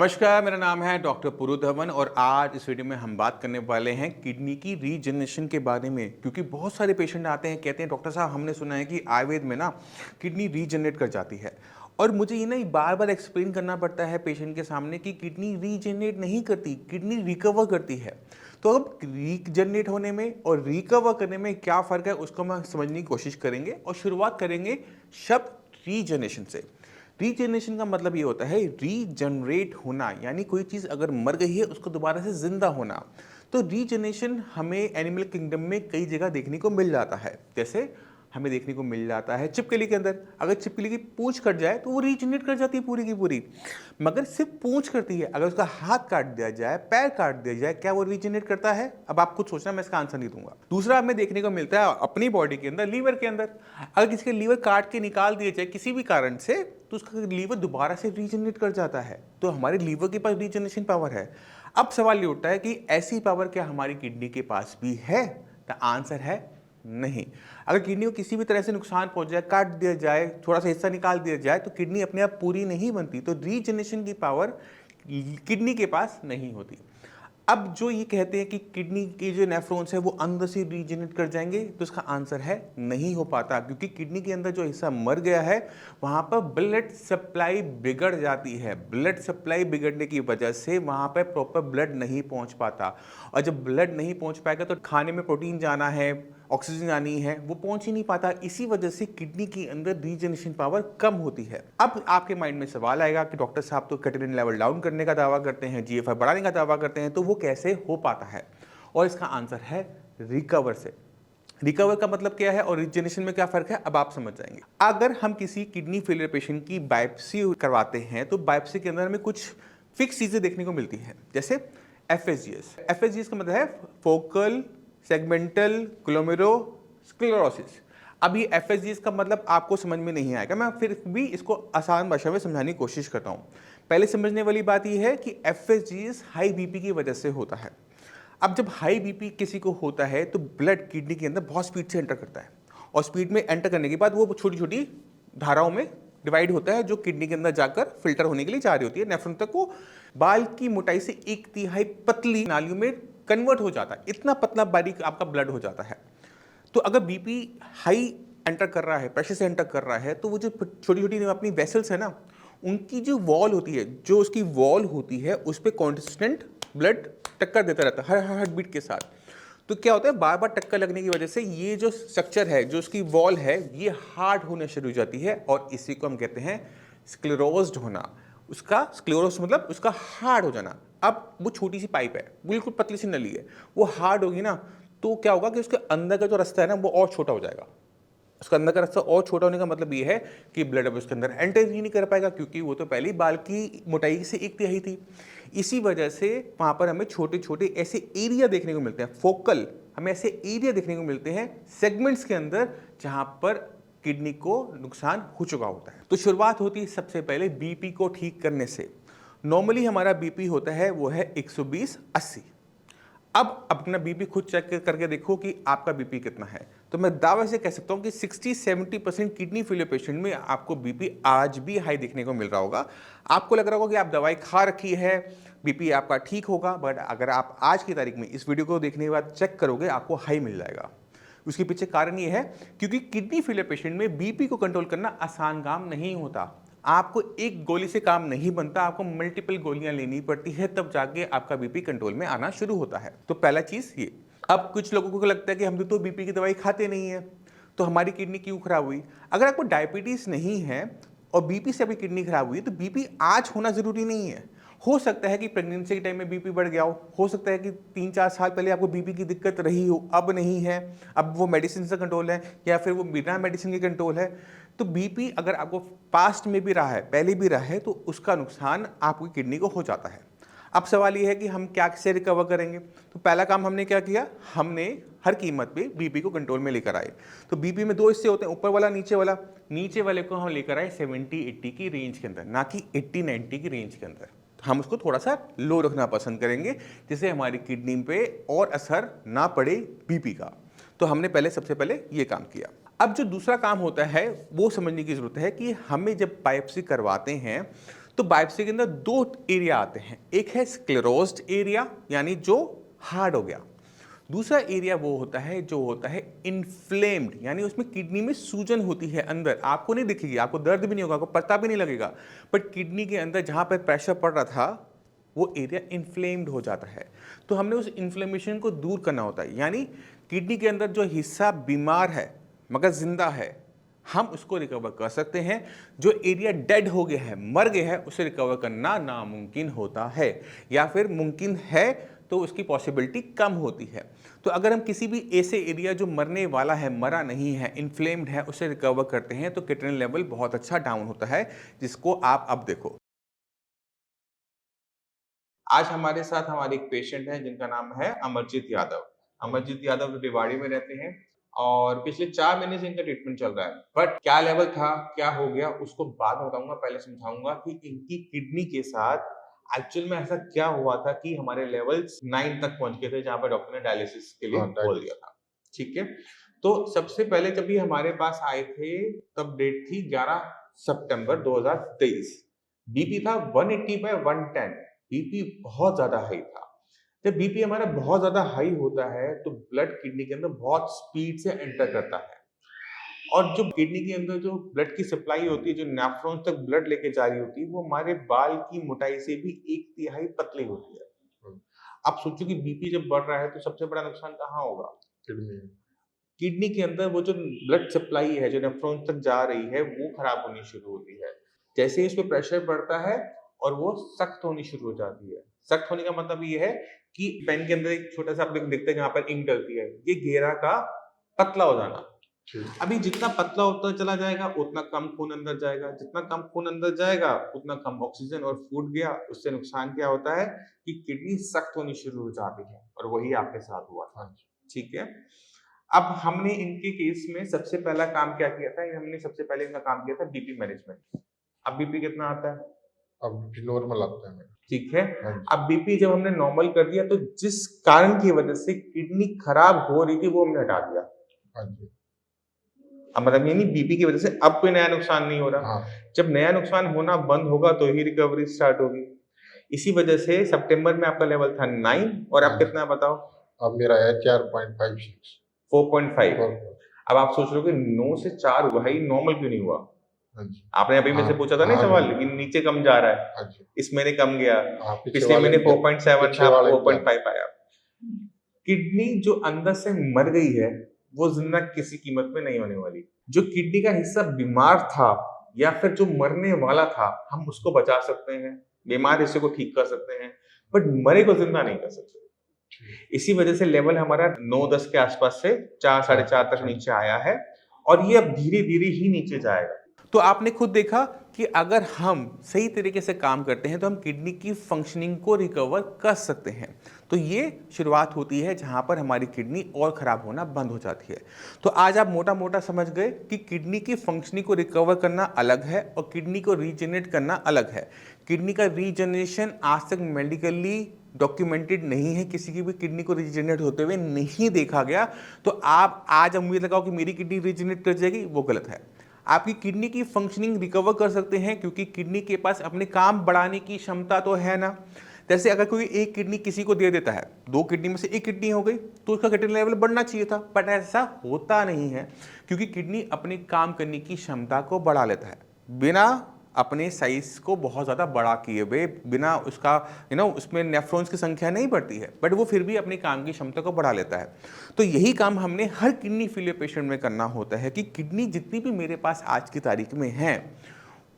नमस्कार, मेरा नाम है डॉक्टर पुरु धवन और आज इस वीडियो में हम बात करने वाले हैं किडनी की रीजनरेशन के बारे में। क्योंकि बहुत सारे पेशेंट आते हैं, कहते हैं डॉक्टर साहब हमने सुना है कि आयुर्वेद में ना किडनी रीजनरेट कर जाती है। और मुझे ये ना बार बार एक्सप्लेन करना पड़ता है पेशेंट के सामने कि किडनी रीजनरेट नहीं करती, किडनी रिकवर करती है। तो अब रीजनरेट होने में और रिकवर करने में क्या फ़र्क है उसको हम समझने की कोशिश करेंगे और शुरुआत करेंगे शब्द रीजनरेशन से। रीजनरेशन का मतलब ये होता है रीजनरेट होना, यानी कोई चीज़ अगर मर गई है उसको दोबारा से जिंदा होना। तो रीजनरेशन हमें एनिमल किंगडम में कई जगह देखने को मिल जाता है। जैसे हमें देखने को मिल जाता है छिपकली के अंदर, अगर छिपकली की पूंछ कट जाए तो वो रीजनरेट कर जाती है पूरी की पूरी। मगर सिर्फ पूंछ करती है, अगर उसका हाथ काट दिया जाए, पैर काट दिया जाए, क्या वो रीजनरेट करता है? अब आप खुद सोचना, मैं इसका आंसर नहीं दूंगा। दूसरा हमें देखने को मिलता है अपनी बॉडी के अंदर, लीवर के अंदर। अगर किसी का लीवर काट के निकाल दिया जाए किसी भी कारण से तो उसका लीवर दोबारा से रीजनरेट कर जाता है। तो हमारे लीवर के पास रीजनरेशन पावर है। अब सवाल ये उठता है कि ऐसी पावर क्या हमारी किडनी के पास भी है? द आंसर है नहीं। अगर किडनी को किसी भी तरह से नुकसान पहुंच जाए, काट दिया जाए, थोड़ा सा हिस्सा निकाल दिया जाए तो किडनी अपने आप पूरी नहीं बनती। तो रीजनरेशन की पावर किडनी के पास नहीं होती। अब जो ये कहते हैं कि किडनी के जो नेफ्रॉन्स है वो अंदर से रीजनरेट कर जाएंगे, तो इसका आंसर है नहीं हो पाता। क्योंकि किडनी के अंदर जो हिस्सा मर गया है वहाँ पर ब्लड सप्लाई बिगड़ जाती है। ब्लड सप्लाई बिगड़ने की वजह से वहाँ पर प्रॉपर ब्लड नहीं पहुँच पाता। और जब ब्लड नहीं पहुँच पाएगा तो खाने में प्रोटीन जाना है, ऑक्सीजन आनी है, वो पहुंच ही नहीं पाता। इसी वजह से किडनी के अंदर रीजनरेशन पावर कम होती है। अब आपके माइंड में सवाल आएगा कि डॉक्टर साहब तो क्रिएटिनिन लेवल डाउन करने का दावा करते हैं, जीएफआई बढ़ाने का दावा करते हैं, तो वो कैसे हो पाता है? और इसका आंसर है रिकवर से। रिकवर का मतलब क्या है और रीजनरेशन में क्या फर्क है, अब आप समझ जाएंगे। अगर हम किसी किडनी फेलियर पेशेंट की बायोप्सी करवाते हैं तो बायोप्सी के अंदर हमें कुछ फिक्स चीजें देखने को मिलती हैं, जैसे एफएसजीएस। एफएसजीएस का मतलब है फोकल सेगमेंटल ग्लोमेरुलोस्क्लेरोसिस। अब ये एफएसजीएस का मतलब आपको समझ में नहीं आएगा, मैं फिर भी इसको आसान भाषा में समझाने की कोशिश करता हूँ। पहले समझने वाली बात यह है कि एफएसजीएस हाई बीपी की वजह से होता है। अब जब हाई बीपी किसी को होता है तो ब्लड किडनी के अंदर बहुत स्पीड से एंटर करता है और स्पीड में एंटर करने के बाद वो छोटी छोटी धाराओं में डिवाइड होता है जो किडनी के अंदर जाकर फिल्टर होने के लिए जा रही होती है नेफ्रॉन तक। वो बाल की मोटाई से 1/3 पतली नालियों में कन्वर्ट हो जाता है। इतना पतला बारीक आपका ब्लड हो जाता है। तो अगर बीपी हाई एंटर कर रहा है, प्रेशर से एंटर कर रहा है, तो वो जो छोटी छोटी अपनी वेसल्स है ना, उनकी जो वॉल होती है, जो उसकी वॉल होती है उस पर कॉन्स्टेंट ब्लड टक्कर देता रहता है हर हार्ट बीट के साथ। तो क्या होता है, बार बार टक्कर लगने की वजह से ये जो स्ट्रक्चर है, जो उसकी वॉल है, ये हार्ड होने शुरू हो जाती है और इसी को हम कहते हैं स्क्लेरोज्ड होना। उसका स्क्लेरोस मतलब उसका हार्ड हो जाना। अब वो छोटी सी पाइप है, बिल्कुल पतली सी नली है, वो हार्ड होगी ना तो क्या होगा कि उसके अंदर का जो रास्ता है ना वो और छोटा हो जाएगा। उसका अंदर का रास्ता और छोटा होने का मतलब ये है कि ब्लड अब उसके अंदर एंटर ही नहीं कर पाएगा, क्योंकि वो तो पहले बाल की मोटाई से 1/3 थी। इसी वजह से वहाँ पर हमें छोटे छोटे ऐसे एरिया देखने को मिलते हैं, फोकल, हमें ऐसे एरिया देखने को मिलते हैं सेगमेंट्स के अंदर जहाँ पर किडनी को नुकसान हो चुका होता है। तो शुरुआत होती है सबसे पहले बीपी को ठीक करने से। नॉर्मली हमारा बीपी होता है वो है 120/80। अब अपना बीपी खुद चेक करके देखो कि आपका बीपी कितना है। तो मैं दावे से कह सकता हूं कि 60-70% किडनी फेलियर पेशेंट में आपको बीपी आज भी हाई देखने को मिल रहा होगा। आपको लग रहा होगा कि आप दवाई खा रखी है, बीपी आपका ठीक होगा, बट अगर आप आज की तारीख में इस वीडियो को देखने के बाद चेक करोगे आपको हाई मिल जाएगा। उसके पीछे कारण ये है क्योंकि किडनी फेलियर पेशेंट में बीपी को कंट्रोल करना आसान काम नहीं होता। आपको एक गोली से काम नहीं बनता, आपको मल्टीपल गोलियां लेनी पड़ती है, तब जाके आपका बीपी कंट्रोल में आना शुरू होता है। तो पहला चीज ये। अब कुछ लोगों को लगता है कि हम तो बीपी की दवाई खाते नहीं है, तो हमारी किडनी क्यों खराब हुई? अगर आपको डायबिटीज नहीं है और बीपी से आपकी किडनी खराब हुई तो बीपी आज होना जरूरी नहीं है। हो सकता है कि प्रेगनेंसी के टाइम में बीपी बढ़ गया हो सकता है कि 3-4 साल पहले आपको बीपी की दिक्कत रही हो, अब नहीं है, अब वो मेडिसिन से कंट्रोल है, या फिर वो बिना मेडिसिन के कंट्रोल है। तो बीपी अगर आपको पास्ट में भी रहा है, पहले भी रहा है, तो उसका नुकसान आपकी किडनी को हो जाता है। अब सवाल ये है कि हम क्या से रिकवर करेंगे? तो पहला काम हमने क्या किया, हमने हर कीमत पे बीपी को कंट्रोल में लेकर आए। तो बीपी में 2 हिस्से होते हैं, ऊपर वाला, नीचे वाला। नीचे वाले को हम लेकर आए 70-80 की रेंज के अंदर, ना कि 80-90 की रेंज के अंदर। हम उसको थोड़ा सा लो रखना पसंद करेंगे जिससे हमारी किडनी पे और असर ना पड़े बीपी का। तो हमने पहले सबसे पहले ये काम किया। अब जो दूसरा काम होता है वो समझने की जरूरत है कि हमें जब बायोप्सी करवाते हैं तो बायोप्सी के अंदर दो एरिया आते हैं, एक है स्क्लेरोज्ड एरिया यानी जो हार्ड हो गया, दूसरा एरिया वो होता है जो होता है इन्फ्लेम्ड यानी उसमें किडनी में सूजन होती है अंदर, आपको नहीं दिखेगी, आपको दर्द भी नहीं होगा, आपको पता भी नहीं लगेगा, बट किडनी के अंदर जहां पर प्रेशर पड़ रहा था वो एरिया इन्फ्लेम्ड हो जाता है। तो हमने उस इन्फ्लेमेशन को दूर करना होता है, यानी किडनी के अंदर जो हिस्सा बीमार है मगर जिंदा है हम उसको रिकवर कर सकते हैं। जो एरिया डेड हो गया है, मर गया है, उसे रिकवर करना नामुमकिन होता है, या फिर मुमकिन है तो उसकी पॉसिबिलिटी कम होती है। तो अगर हम किसी भी ऐसे एरिया जो मरने वाला है, मरा नहीं है, इन्फ्लेम्ड है, उसे रिकवर करते हैं तो किडनी लेवल बहुत अच्छा डाउन होता है, जिसको आप अब देखो। आज हमारे साथ हमारे एक पेशेंट हैं जिनका नाम है अमरजीत यादव। अमरजीत यादव रेवाड़ी में रहते हैं और पिछले 4 महीने से इनका ट्रीटमेंट चल रहा है। बट क्या लेवल था, क्या हो गया, उसको बाद में बताऊंगा। पहले समझाऊंगा कि इनकी किडनी के साथ एक्चुअल में ऐसा क्या हुआ था कि हमारे लेवल्स 9 तक पहुंच गए थे, जहां पर डॉक्टर ने डायलिसिस के लिए बोल दिया था। ठीक है, तो सबसे पहले जब भी हमारे पास आए थे तब डेट थी 11 सितंबर 2023। बीपी था 180/110, बीपी बहुत ज्यादा हाई था। जब बीपी हमारा बहुत ज्यादा हाई होता है तो ब्लड किडनी के अंदर बहुत स्पीड से एंटर करता है, और जो किडनी के अंदर जो ब्लड की सप्लाई होती है, जो नेफ्रॉन्स तक ब्लड लेके जा रही होती है, वो हमारे बाल की मोटाई से भी 1/3 पतली होती है। आप सोचो कि बीपी जब बढ़ रहा है तो सबसे बड़ा नुकसान कहाँ होगा? किडनी के अंदर वो जो ब्लड सप्लाई है, जो नेफ्रॉन्स तक जा रही है, वो खराब होनी शुरू होती है। जैसे ही उस पर प्रेशर बढ़ता है और वो सख्त होनी शुरू हो जाती है। सख्त होने का मतलब ये है कि पेन के अंदर एक छोटा सा आप देखते हैं जहां पर इंक डलती है, ये घेरा का पतला हो जाना। अभी जितना पतला होता चला जाएगा उतना कम खून अंदर जाएगा, जितना कम खून अंदर जाएगा उतना कम ऑक्सीजन, और फूट गया उससे नुकसान क्या होता है कि किडनी सख्त होनी शुरू हो जाती है, और वही आपके साथ हुआ था। ठीक है, अब हमने इनके केस में सबसे पहला काम क्या किया था, हमने सबसे पहले इनका काम किया था बीपी मैनेजमेंट। अब बीपी कितना आता है? अब नॉर्मल आता है। ठीक है, अब बीपी जब हमने नॉर्मल कर दिया तो जिस कारण की वजह से किडनी खराब हो रही थी वो हमने हटा दिया। अब मतलब ये नहीं बीपी की वजह से अब कोई नया नुकसान नहीं हो रहा। जब नया नुकसान होना बंद होगा तो ही रिकवरी स्टार्ट होगी। इसी वजह से सितंबर में आपका लेवल था 9 और आप कितना बताओ? अब मेरा है 4.56 4.5। अब आप सोच रहे हो कि 9 से 4 हुआ है, नॉर्मल क्यों नहीं हुआ? आपने अभी मेरे से पूछा था नहीं सवाल, लेकिन नीचे कम जा रहा है, इस महीने कम गया, पिछले महीने 4.7 था, 4.5 आया। किडनी जो अंदर से मर गई है वो जिंदा किसी कीमत में नहीं होने वाली। जो किडनी का हिस्सा बीमार था या फिर जो मरने वाला था, हम उसको बचा सकते हैं, बीमार हिस्से को ठीक कर सकते हैं, बट मरे को जिंदा नहीं कर सकते। इसी वजह से लेवल हमारा 9-10 के आसपास से 4-4.5 तक नीचे आया है, और ये अब धीरे धीरे ही नीचे जाएगा। तो आपने खुद देखा कि अगर हम सही तरीके से काम करते हैं तो हम किडनी की फंक्शनिंग को रिकवर कर सकते हैं। तो ये शुरुआत होती है जहां पर हमारी किडनी और खराब होना बंद हो जाती है। तो आज आप मोटा मोटा समझ गए कि किडनी की फंक्शनिंग को रिकवर करना अलग है और किडनी को रीजनरेट करना अलग है। किडनी का रीजनरेशन आज तक मेडिकली डॉक्यूमेंटेड नहीं है, किसी की भी किडनी को रीजनरेट होते हुए नहीं देखा गया। तो आप आज उम्मीद लगाओ कि मेरी किडनी रीजनरेट कर जाएगी, वो गलत है। आपकी किडनी की फंक्शनिंग रिकवर कर सकते हैं क्योंकि किडनी के पास अपने काम बढ़ाने की क्षमता तो है ना। जैसे अगर कोई एक किडनी किसी को दे देता है, 2 किडनी में से एक किडनी हो गई तो उसका किडनी लेवल बढ़ना चाहिए था, बट ऐसा होता नहीं है क्योंकि किडनी अपने काम करने की क्षमता को बढ़ा लेता है बिना अपने साइज को बहुत ज़्यादा बड़ा किए हुए, बिना उसका उसमें नेफ्रॉन्स की संख्या नहीं बढ़ती है, बट वो फिर भी अपने काम की क्षमता को बढ़ा लेता है। तो यही काम हमने हर किडनी फेलियर पेशेंट में करना होता है कि किडनी जितनी भी मेरे पास आज की तारीख में है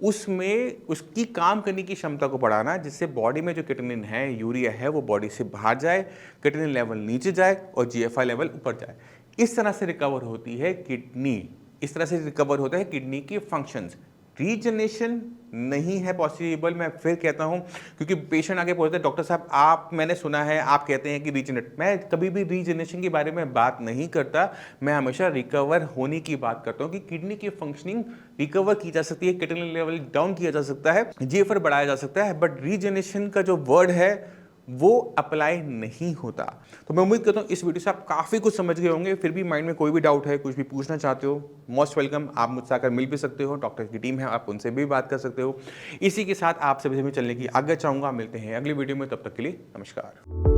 उसमें उसकी काम करने की क्षमता को बढ़ाना, जिससे बॉडी में जो किटनिन है, यूरिया है, वो बॉडी से बाहर जाए, किटनिन लेवल नीचे जाए और जीएफआई लेवल ऊपर जाए। इस तरह से रिकवर होती है किडनी, इस तरह से रिकवर होता है किडनी के फंक्शंस। रीजनरेशन नहीं है पॉसिबल, मैं फिर कहता हूं, क्योंकि पेशेंट आगे पूछते हैं डॉक्टर साहब आप, मैंने सुना है आप कहते हैं कि रीजनरेट। मैं कभी भी रीजनरेशन के बारे में बात नहीं करता, मैं हमेशा रिकवर होने की बात करता हूं कि किडनी की फंक्शनिंग रिकवर की जा सकती है, किडनी लेवल डाउन किया जा सकता है, जीएफआर बढ़ाया जा सकता है, बट रीजनरेशन का जो वर्ड है वो अप्लाई नहीं होता। तो मैं उम्मीद करता हूँ इस वीडियो से आप काफ़ी कुछ समझ गए होंगे। फिर भी माइंड में कोई भी डाउट है, कुछ भी पूछना चाहते हो, मोस्ट वेलकम, आप मुझसे आकर मिल भी सकते हो। डॉक्टर की टीम है, आप उनसे भी बात कर सकते हो। इसी के साथ आप सभी से मैं चलने की आज्ञा चाहूँगा। मिलते हैं अगली वीडियो में, तब तक के लिए नमस्कार।